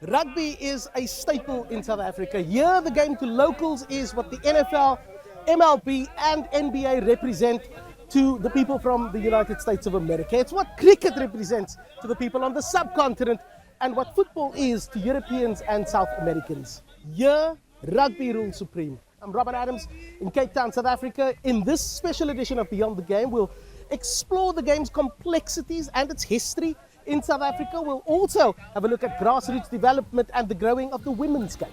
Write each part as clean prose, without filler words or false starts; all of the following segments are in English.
Rugby is a staple in South Africa. Here, the game to locals is what the NFL, MLB and NBA represent to the people from the United States of America. It's what cricket represents to the people on the subcontinent and what football is to Europeans and South Americans. Here, rugby rules supreme. I'm Robin Adams in Cape Town, South Africa. In this special edition of Beyond the Game, we'll explore the game's complexities and its history in South Africa. We'll also have a look at grassroots development and the growing of the women's game.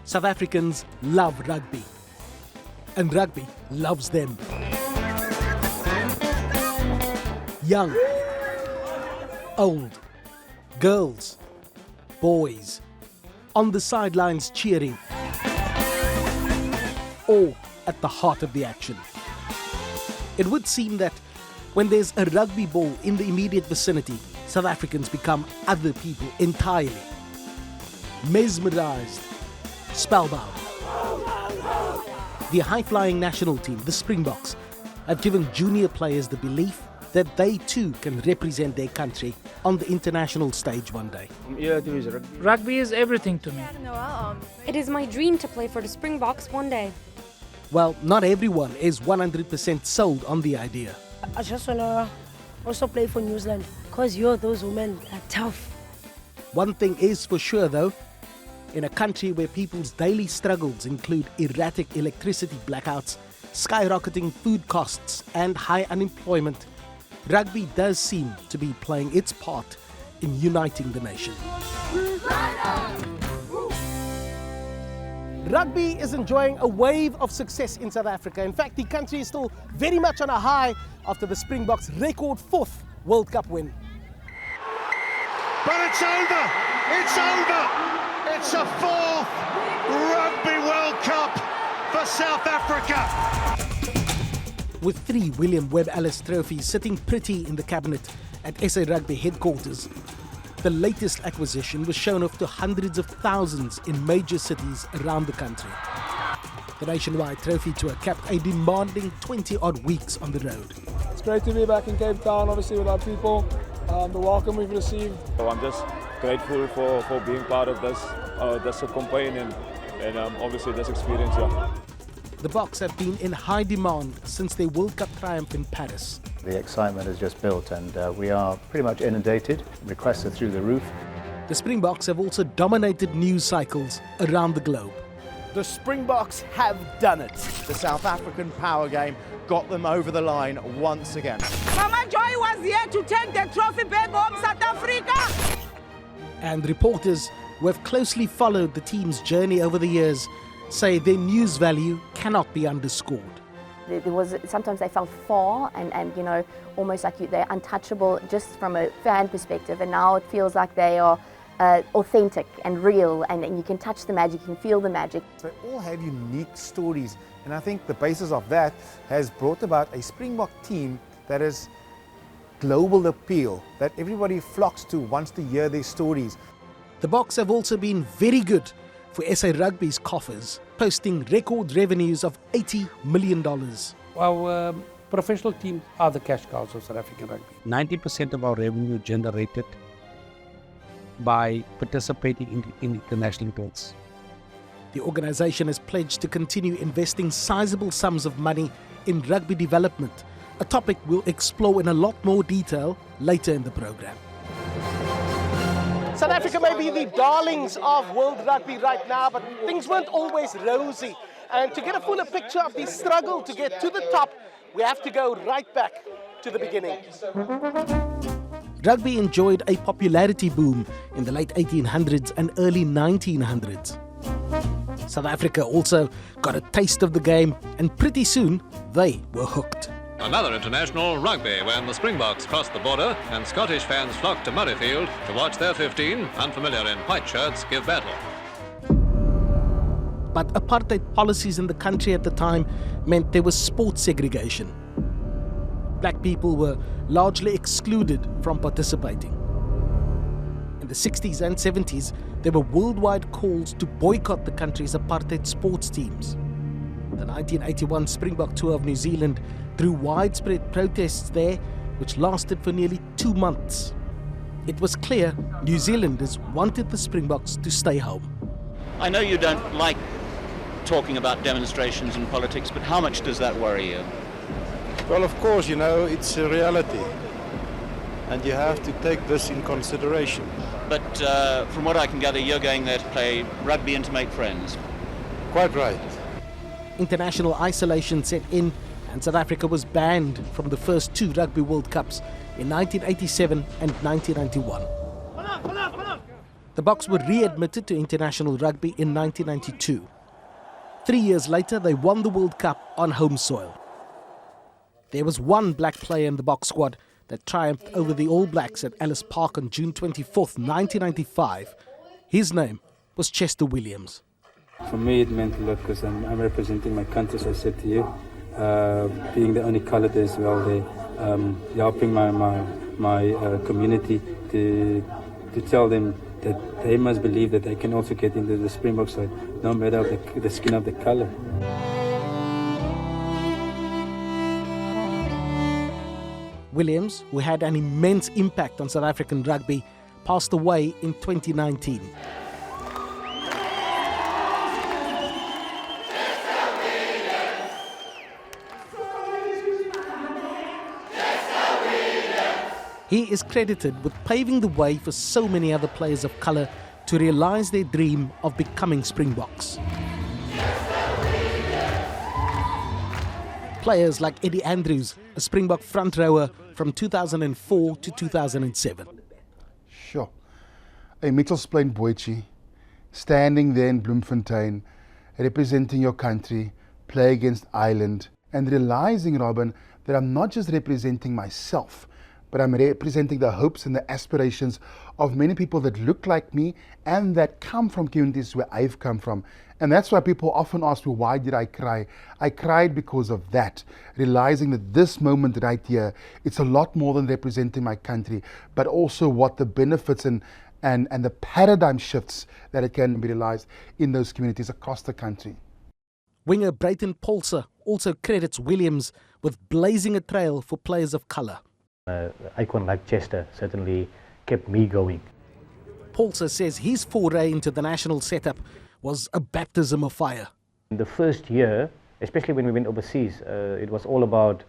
South Africans love rugby, and rugby loves them. Young, old, girls, boys, on the sidelines cheering, all at the heart of the action. It would seem that when there's a rugby ball in the immediate vicinity, South Africans become other people entirely. Mesmerized, spellbound. The high-flying national team, the Springboks, have given junior players the belief that they too can represent their country on the international stage one day. Rugby is everything to me. It is my dream to play for the Springboks one day. Well, not everyone is 100% sold on the idea. I just want to also play for New Zealand because those women are tough. One thing is for sure though, in a country where people's daily struggles include erratic electricity blackouts, skyrocketing food costs and high unemployment, rugby does seem to be playing its part in uniting the nation. Rugby is enjoying a wave of success in South Africa. In fact, the country is still very much on a high after the Springboks' record 4th World Cup win. But it's over! It's over! It's a 4th Rugby World Cup for South Africa! With 3 William Webb Ellis trophies sitting pretty in the cabinet at SA Rugby headquarters, the latest acquisition was shown off to hundreds of thousands in major cities around the country. The nationwide trophy tour capped a demanding 20-odd weeks on the road. It's great to be back in Cape Town, obviously with our people, the welcome we've received. I'm just grateful for being part of this campaign and obviously this experience here. The Boks have been in high demand since their World Cup triumph in Paris. The excitement has just built and we are pretty much inundated. Requests are through the roof. The Springboks have also dominated news cycles around the globe. The Springboks have done it. The South African power game got them over the line once again. Mama Joy was here to take the trophy back home, South Africa. And reporters who have closely followed the team's journey over the years say their news value cannot be underscored. Sometimes they felt far and almost like they're untouchable just from a fan perspective, and now it feels like they are authentic and real, and you can touch the magic, you can feel the magic. They all have unique stories, and I think the basis of that has brought about a Springbok team that is global appeal, that everybody flocks to, wants to hear their stories. The Boks have also been very good for SA Rugby's coffers, posting record revenues of $80 million. Our professional teams are the cash cows of South African rugby. 90% of our revenue generated by participating in international events. The organisation has pledged to continue investing sizable sums of money in rugby development, a topic we'll explore in a lot more detail later in the programme. South Africa may be the darlings of world rugby right now, but things weren't always rosy. And to get a fuller picture of the struggle to get to the top, we have to go right back to the beginning. Rugby enjoyed a popularity boom in the late 1800s and early 1900s. South Africa also got a taste of the game, and pretty soon they were hooked. Another international rugby when the Springboks crossed the border and Scottish fans flocked to Murrayfield to watch their 15, unfamiliar in white shirts, give battle. But apartheid policies in the country at the time meant there was sports segregation. Black people were largely excluded from participating. In the 60s and 70s, there were worldwide calls to boycott the country's apartheid sports teams. The 1981 Springbok tour of New Zealand drew widespread protests there, which lasted for nearly 2 months. It was clear New Zealanders wanted the Springboks to stay home. I know you don't like talking about demonstrations and politics, but how much does that worry you? Well, of course, you know, it's a reality, and you have to take this in consideration. But from what I can gather, you're going there to play rugby and to make friends. Quite right. International isolation set in, and South Africa was banned from the first 2 Rugby World Cups in 1987 and 1991. The Boks were readmitted to international rugby in 1992. 3 years later, they won the World Cup on home soil. There was one black player in the Boks squad that triumphed over the All Blacks at Ellis Park on June 24th, 1995. His name was Chester Williams. For me, it meant a lot because I'm representing my country, as I said to you. Being the only coloured as well there, helping my community to tell them that they must believe that they can also get into the Springbok side, no matter the skin of the colour. Williams, who had an immense impact on South African rugby, passed away in 2019. He is credited with paving the way for so many other players of colour to realise their dream of becoming Springboks. Players like Eddie Andrews, a Springbok front rower from 2004 to 2007. Sure. A Mitchells Plain Boetjie, standing there in Bloemfontein, representing your country, play against Ireland, and realising, Robin, that I'm not just representing myself, but I'm representing the hopes and the aspirations of many people that look like me and that come from communities where I've come from. And that's why people often ask me, why did I cry? I cried because of that, realizing that this moment right here, it's a lot more than representing my country, but also what the benefits and the paradigm shifts that it can be realized in those communities across the country. Winger Brayton Paulse also credits Williams with blazing a trail for players of colour. An icon like Chester certainly kept me going. Paulse says his foray into the national setup was a baptism of fire. In the first year, especially when we went overseas, it was all about,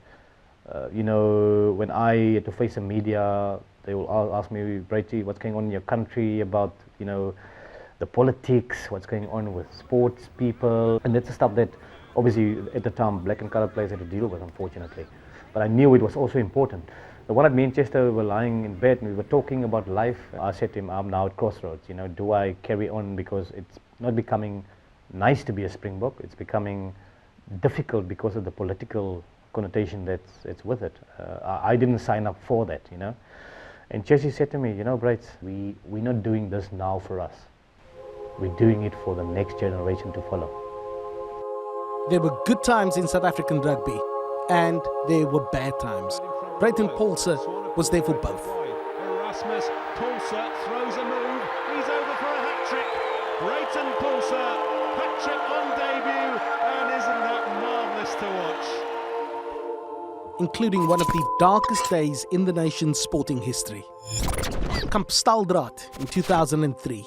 when I had to face the media, they will ask me, Brady, what's going on in your country, about, the politics, what's going on with sports people. And that's the stuff that, obviously, at the time, black and coloured players had to deal with, unfortunately. But I knew it was also important. The one at Manchester, we were lying in bed and we were talking about life. I said to him, I'm now at crossroads, do I carry on because it's not becoming nice to be a Springbok, it's becoming difficult because of the political connotation that's with it. I didn't sign up for that, And Jesse said to me, Brights, we're not doing this now for us. We're doing it for the next generation to follow. There were good times in South African rugby and there were bad times. Brayton Paulse was there for both. Erasmus, Paulse throws a move, he's over for a hat-trick. Brayton Paulse, hat-trick on debut, and isn't that marvellous to watch? Including one of the darkest days in the nation's sporting history. Kamp Staldraad in 2003.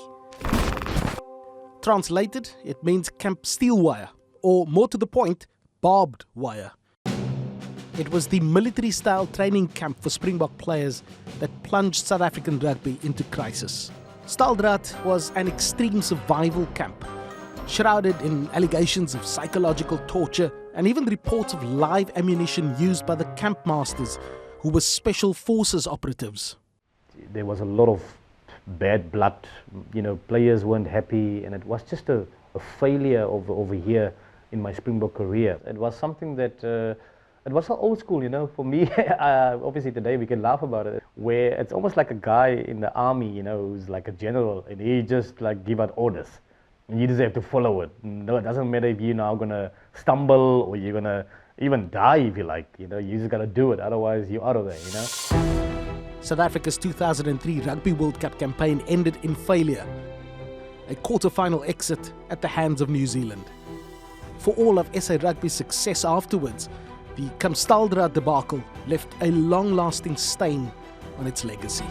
Translated, it means Camp Steel Wire, or more to the point, barbed wire. It was the military-style training camp for Springbok players that plunged South African rugby into crisis. Staldraad was an extreme survival camp, shrouded in allegations of psychological torture and even reports of live ammunition used by the camp masters, who were special forces operatives. There was a lot of bad blood, players weren't happy, and it was just a failure over here in my Springbok career. It was something that it was so old school, for me. Obviously today we can laugh about it, where it's almost like a guy in the army, who's like a general, and he just give out orders, and you just have to follow it. No, it doesn't matter if you're now gonna stumble or you're gonna even die if you like. You just gotta do it, otherwise you're out of there. South Africa's 2003 Rugby World Cup campaign ended in failure, a quarter-final exit at the hands of New Zealand. for all of SA Rugby's success afterwards, the Kamstaldra debacle left a long-lasting stain on its legacy.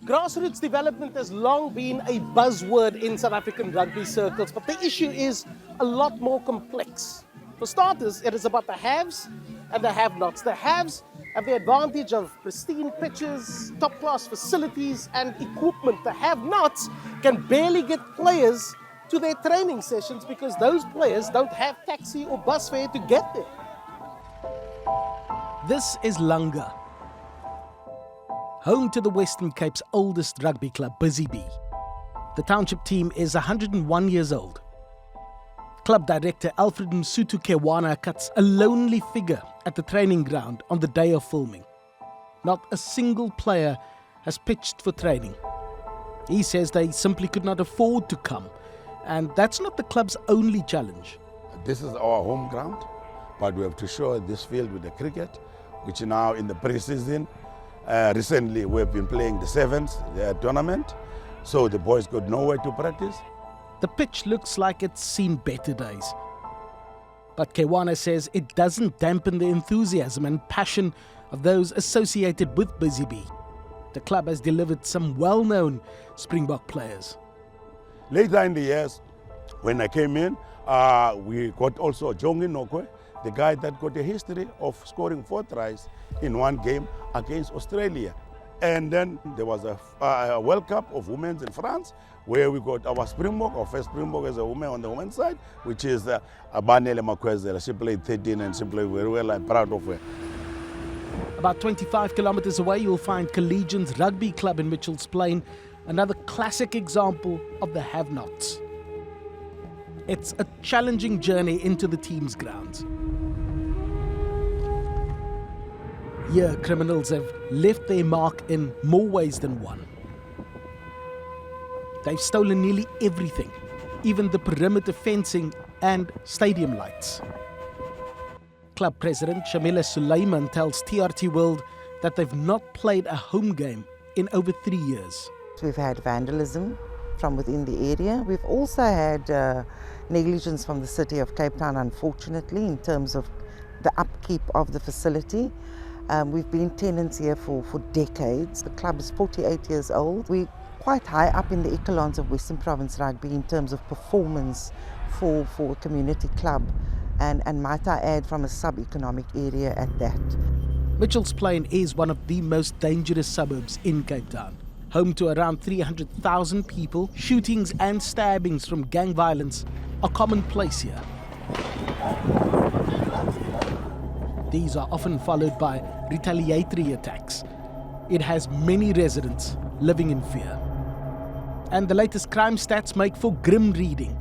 Grassroots development has long been a buzzword in South African rugby circles, but the issue is a lot more complex. For starters, it is about the haves and the have-nots. The haves have the advantage of pristine pitches, top-class facilities and equipment. The have-nots can barely get players to their training sessions because those players don't have taxi or bus fare to get there. This is Langa, home to the Western Cape's oldest rugby club, Busy Bee. The township team is 101 years old. Club director Alfred Msutu Kewana cuts a lonely figure at the training ground on the day of filming. Not a single player has pitched for training. He says they simply could not afford to come, and that's not the club's only challenge. This is our home ground, but we have to show this field with the cricket, which now in the pre-season. Recently we've been playing the Sevens tournament, so the boys got nowhere to practice. The pitch looks like it's seen better days. But Kewana says it doesn't dampen the enthusiasm and passion of those associated with Busy Bee. The club has delivered some well-known Springbok players. Later in the years, when I came in, we got also Jongi Nokwe, the guy that got a history of scoring 4 tries in one game against Australia. And then there was a World Cup of women in France, where we got our Springbok, our first Springbok as a woman on the women's side, which is Abanele Makwezela. She played 13 and she played very well. I'm proud of her. About 25 kilometers away, you'll find Collegians Rugby Club in Mitchell's Plain, another classic example of the have-nots. It's a challenging journey into the team's grounds. Here, criminals have left their mark in more ways than one. They've stolen nearly everything, even the perimeter fencing and stadium lights. Club president Shamila Sulaiman tells TRT World that they've not played a home game in over 3 years. We've had vandalism from within the area. We've also had negligence from the city of Cape Town, unfortunately, in terms of the upkeep of the facility. We've been tenants here for decades. The club is 48 years old. We're quite high up in the echelons of Western Province Rugby in terms of performance for a community club, and might I add, from a sub-economic area at that. Mitchell's Plain is one of the most dangerous suburbs in Cape Town. Home to around 300,000 people, shootings and stabbings from gang violence are commonplace here. These are often followed by retaliatory attacks. It has many residents living in fear. And the latest crime stats make for grim reading.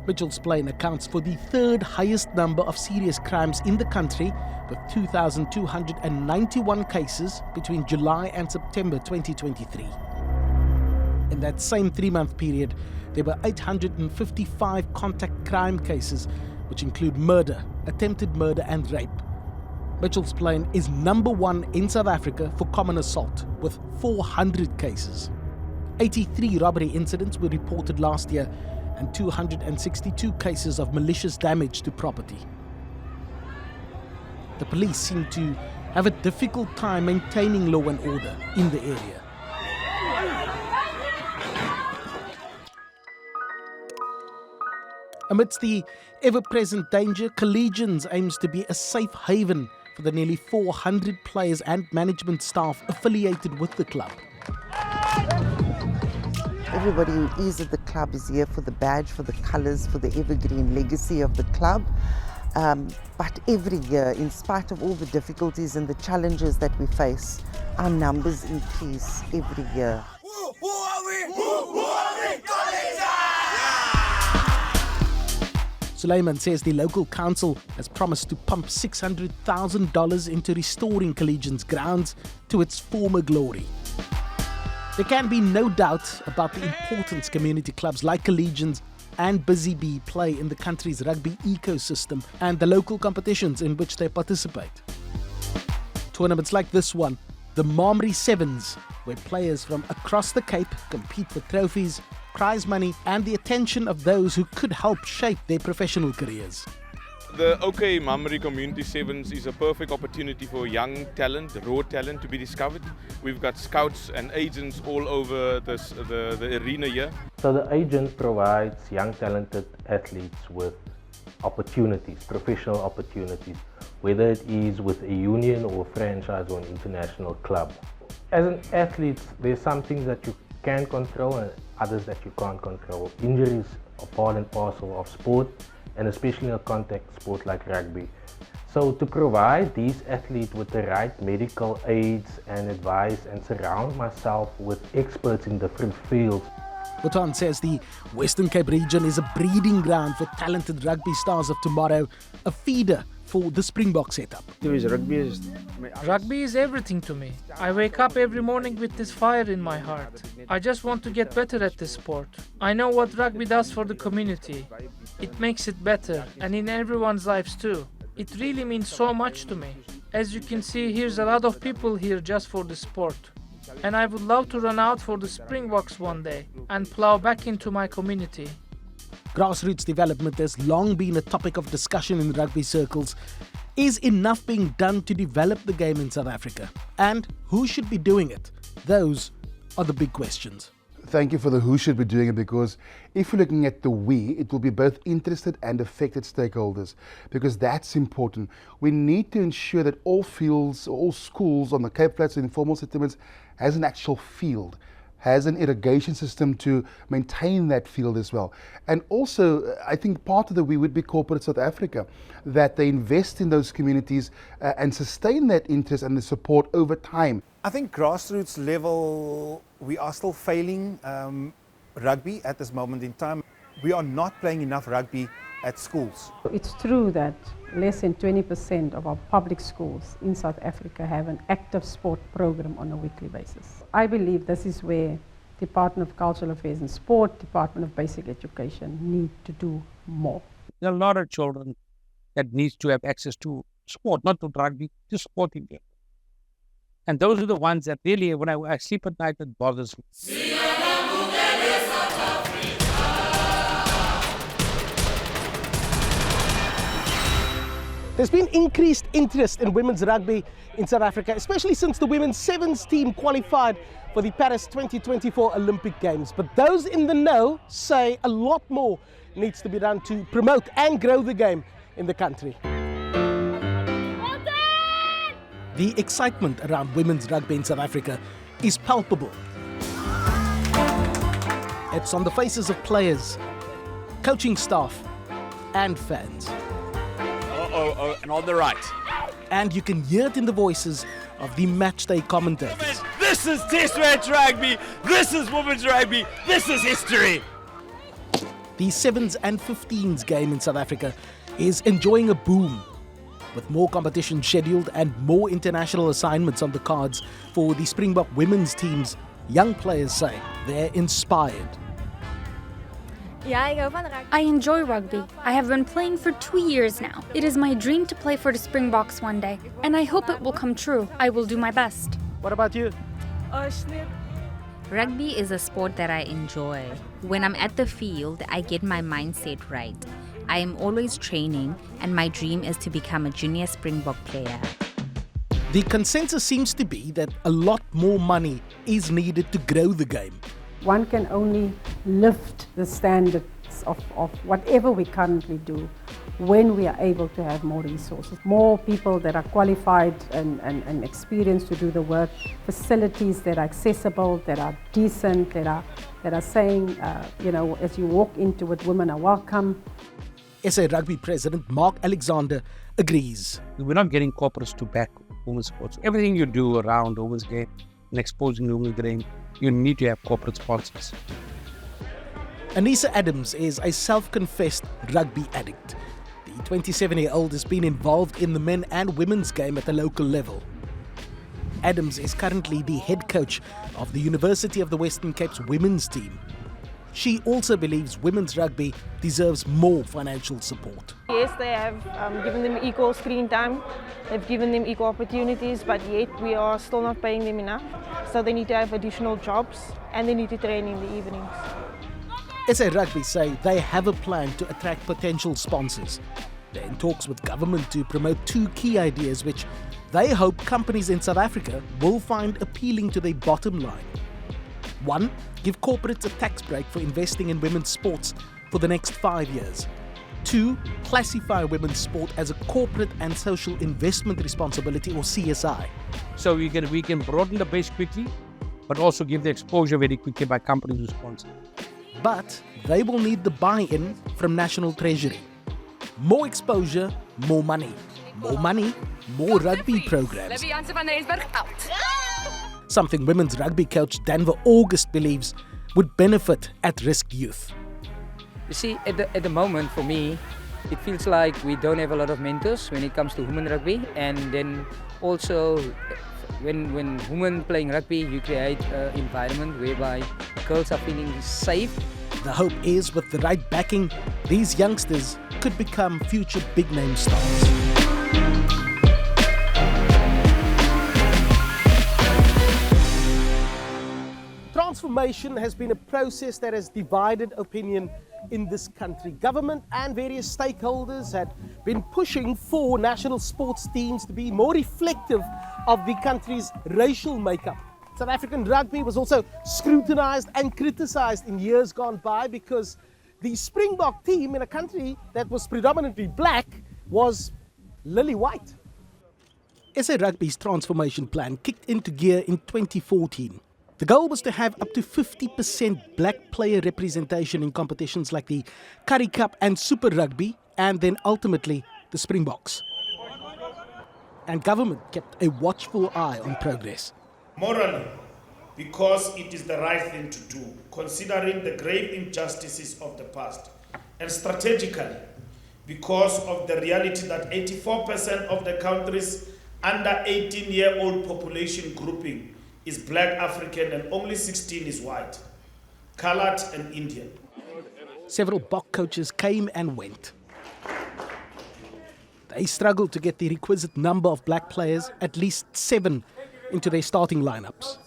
Mitchell's Plain accounts for the 3rd highest number of serious crimes in the country, with 2,291 cases between July and September 2023. In that same 3-month period, there were 855 contact crime cases, which include murder, attempted murder and rape. Mitchell's Plain is number 1 in South Africa for common assault, with 400 cases. 83 robbery incidents were reported last year, and 262 cases of malicious damage to property. The police seem to have a difficult time maintaining law and order in the area. Amidst the ever-present danger, Collegians aims to be a safe haven for the nearly 400 players and management staff affiliated with the club. Everybody who is at the club is here for the badge, for the colours, for the evergreen legacy of the club. But every year, in spite of all the difficulties and the challenges that we face, our numbers increase every year. Who are we? Who are we? Sulaiman says the local council has promised to pump $600,000 into restoring Collegians' grounds to its former glory. There can be no doubt about the importance community clubs like Collegians and Busy Bee play in the country's rugby ecosystem and the local competitions in which they participate. Tournaments like this one, the Mamri Sevens, where players from across the Cape compete for trophies, prize money and the attention of those who could help shape their professional careers. The OK Mamre Community Sevens is a perfect opportunity for young talent, raw talent to be discovered. We've got scouts and agents all over the arena here. So the agent provides young talented athletes with opportunities, professional opportunities, whether it is with a union or a franchise or an international club. As an athlete, there's some things that you can control and others that you can't control. Injuries are part and parcel of sport, and especially in a contact sport like rugby. So to provide these athletes with the right medical aids and advice and surround myself with experts in different fields. Botan says the Western Cape region is a breeding ground for talented rugby stars of tomorrow, a feeder for the Springbok setup. Rugby is everything to me. I wake up every morning with this fire in my heart. I just want to get better at this sport. I know what rugby does for the community. It makes it better, and in everyone's lives too. It really means so much to me. As you can see, here's a lot of people here just for the sport. And I would love to run out for the Springboks one day and plow back into my community. Grassroots development has long been a topic of discussion in rugby circles. Is enough being done to develop the game in South Africa? And who should be doing it? Those are the big questions. Thank you for the who should be doing it, because if you're looking at the we, it will be both interested and affected stakeholders, because that's important. We need to ensure that all fields, all schools on the Cape Flats and informal settlements has an actual field, has an irrigation system to maintain that field as well. And also, I think part of the we would be corporate South Africa, that they invest in those communities and sustain that interest and the support over time. I think grassroots level, we are still failing rugby at this moment in time. We are not playing enough rugby at schools. It's true that less than 20% of our public schools in South Africa have an active sport program on a weekly basis. I believe this is where Department of Cultural Affairs and Sport, Department of Basic Education need to do more. There are a lot of children that needs to have access to sport, not to rugby, to sporting game. And those are the ones that really, when I sleep at night, it bothers me. There's been increased interest in women's rugby in South Africa, especially since the women's sevens team qualified for the Paris 2024 Olympic Games. But those in the know say a lot more needs to be done to promote and grow the game in the country. The excitement around women's rugby in South Africa is palpable. It's on the faces of players, coaching staff and fans. And on the right. And you can hear it in the voices of the matchday commentators. This is Test match rugby, this is women's rugby, this is history. The 7s and 15s game in South Africa is enjoying a boom, with more competition scheduled and more international assignments on the cards for the Springbok women's teams. Young players say they're inspired. I enjoy rugby. I have been playing for 2 years now. It is my dream to play for the Springboks one day, and I hope it will come true. I will do my best. What about you? Rugby is a sport that I enjoy. When I'm at the field, I get my mindset right. I am always training, and my dream is to become a junior Springbok player. The consensus seems to be that a lot more money is needed to grow the game. One can only lift the standards of whatever we currently do when we are able to have more resources, more people that are qualified and experienced to do the work, facilities that are accessible, that are decent, that are saying, as you walk into it, women are welcome. SA Rugby President Mark Alexander agrees. We're not getting corporates to back women's sports. Everything you do around women's game and exposing the women's game, you need to have corporate sponsors. Anissa Adams is a self-confessed rugby addict. The 27-year-old has been involved in the men and women's game at the local level. Adams is currently the head coach of the University of the Western Cape's women's team. She also believes women's rugby deserves more financial support. Yes, they have given them equal screen time, they've given them equal opportunities, but yet we are still not paying them enough. So they need to have additional jobs and they need to train in the evenings. SA Rugby say they have a plan to attract potential sponsors. They're in talks with government to promote two key ideas which they hope companies in South Africa will find appealing to their bottom line. One, give corporates a tax break for investing in women's sports for the next 5 years. Two, classify women's sport as a corporate and social investment responsibility, or CSI. So we can broaden the base quickly, but also give the exposure very quickly by companies who sponsor. But they will need the buy-in from National Treasury. More exposure, more money. More money, more rugby programs. Something women's rugby coach Danver August believes would benefit at-risk youth. You see, at the moment, for me, it feels like we don't have a lot of mentors when it comes to women rugby. And then also, when women playing rugby, you create an environment whereby girls are feeling safe. The hope is, with the right backing, these youngsters could become future big-name stars. Transformation has been a process that has divided opinion in this country. Government and various stakeholders had been pushing for national sports teams to be more reflective of the country's racial makeup. South African rugby was also scrutinized and criticized in years gone by because the Springbok team in a country that was predominantly black was lily white. SA Rugby's transformation plan kicked into gear in 2014. The goal was to have up to 50% black player representation in competitions like the Currie Cup and Super Rugby, and then ultimately the Springboks. And government kept a watchful eye on progress. Morally, because it is the right thing to do, considering the grave injustices of the past, and strategically, because of the reality that 84% of the country's under 18-year-old population grouping is black African and only 16 is white, colored and Indian. Several Bok coaches came and went. They struggled to get the requisite number of black players, at least 7, into their starting lineups.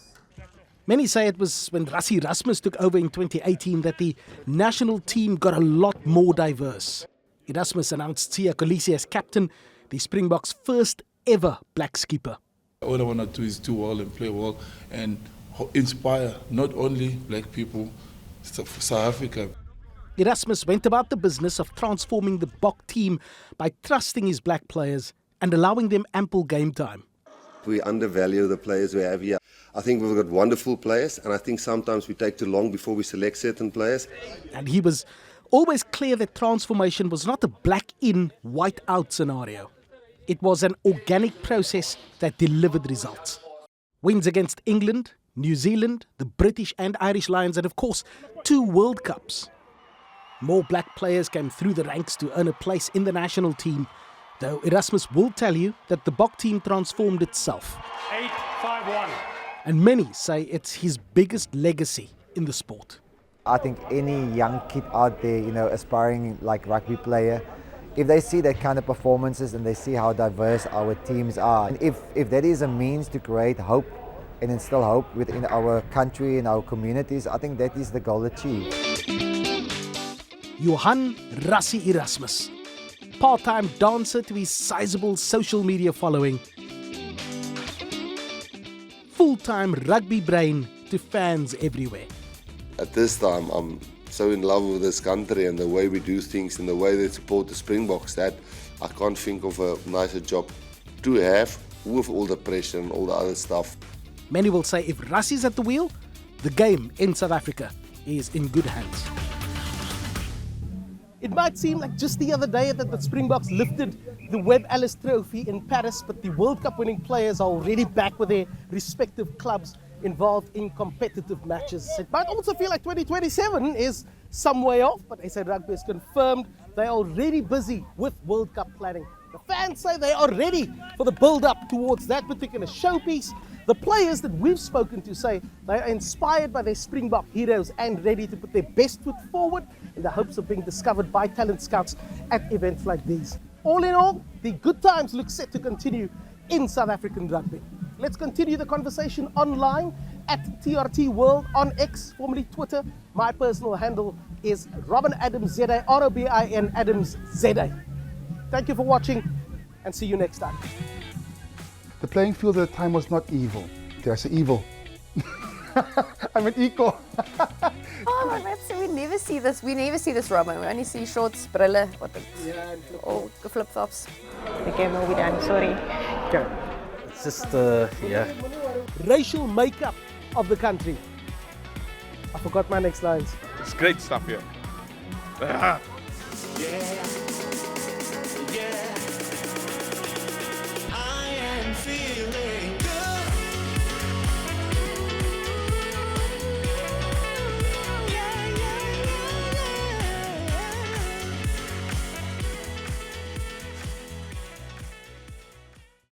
Many say it was when Rassie Erasmus took over in 2018 that the national team got a lot more diverse. Erasmus announced Siya Kolisi as captain, the Springboks' first ever black skipper. All I want to do is do well and play well and inspire not only black people, South Africa. Erasmus went about the business of transforming the Bok team by trusting his black players and allowing them ample game time. We undervalue the players we have here. I think we've got wonderful players, and I think sometimes we take too long before we select certain players. And he was always clear that transformation was not a black in, white out scenario. It was an organic process that delivered results. Wins against England, New Zealand, the British and Irish Lions, and of course, 2 World Cups. More black players came through the ranks to earn a place in the national team, though Erasmus will tell you that the Bok team transformed itself. 8-5-1. And many say it's his biggest legacy in the sport. I think any young kid out there, aspiring like rugby player, if they see that kind of performances and they see how diverse our teams are, and if that is a means to create hope and instill hope within our country and our communities, I think that is the goal achieved. Johan Rassie Erasmus, part-time dancer to his sizable social media following, full-time rugby brain to fans everywhere. At this time, I'm so in love with this country and the way we do things and the way they support the Springboks that I can't think of a nicer job to have with all the pressure and all the other stuff. Many will say if Rassie's at the wheel, the game in South Africa is in good hands. It might seem like just the other day that the Springboks lifted the Webb Ellis Trophy in Paris, but the World Cup winning players are already back with their respective clubs involved in competitive matches. It might also feel like 2027 is some way off, but SA Rugby has confirmed they are already busy with World Cup planning. The fans say they are ready for the build-up towards that particular showpiece. The players that we've spoken to say they are inspired by their Springbok heroes and ready to put their best foot forward in the hopes of being discovered by talent scouts at events like these. All in all, the good times look set to continue in South African rugby. Let's continue the conversation online at TRT World on X, formerly Twitter. My personal handle is Robin Adams ZA, ROBIN Adams ZA. Thank you for watching and see you next time. The playing field at the time was not evil. Did I say evil? I meant equal. Oh, we never see this. We never see this, Robin. We only see shorts, brille, or flip-flops. The game will be done, sorry. Okay. It's just, yeah. Racial makeup of the country. I forgot my next lines. It's great stuff here. Yeah.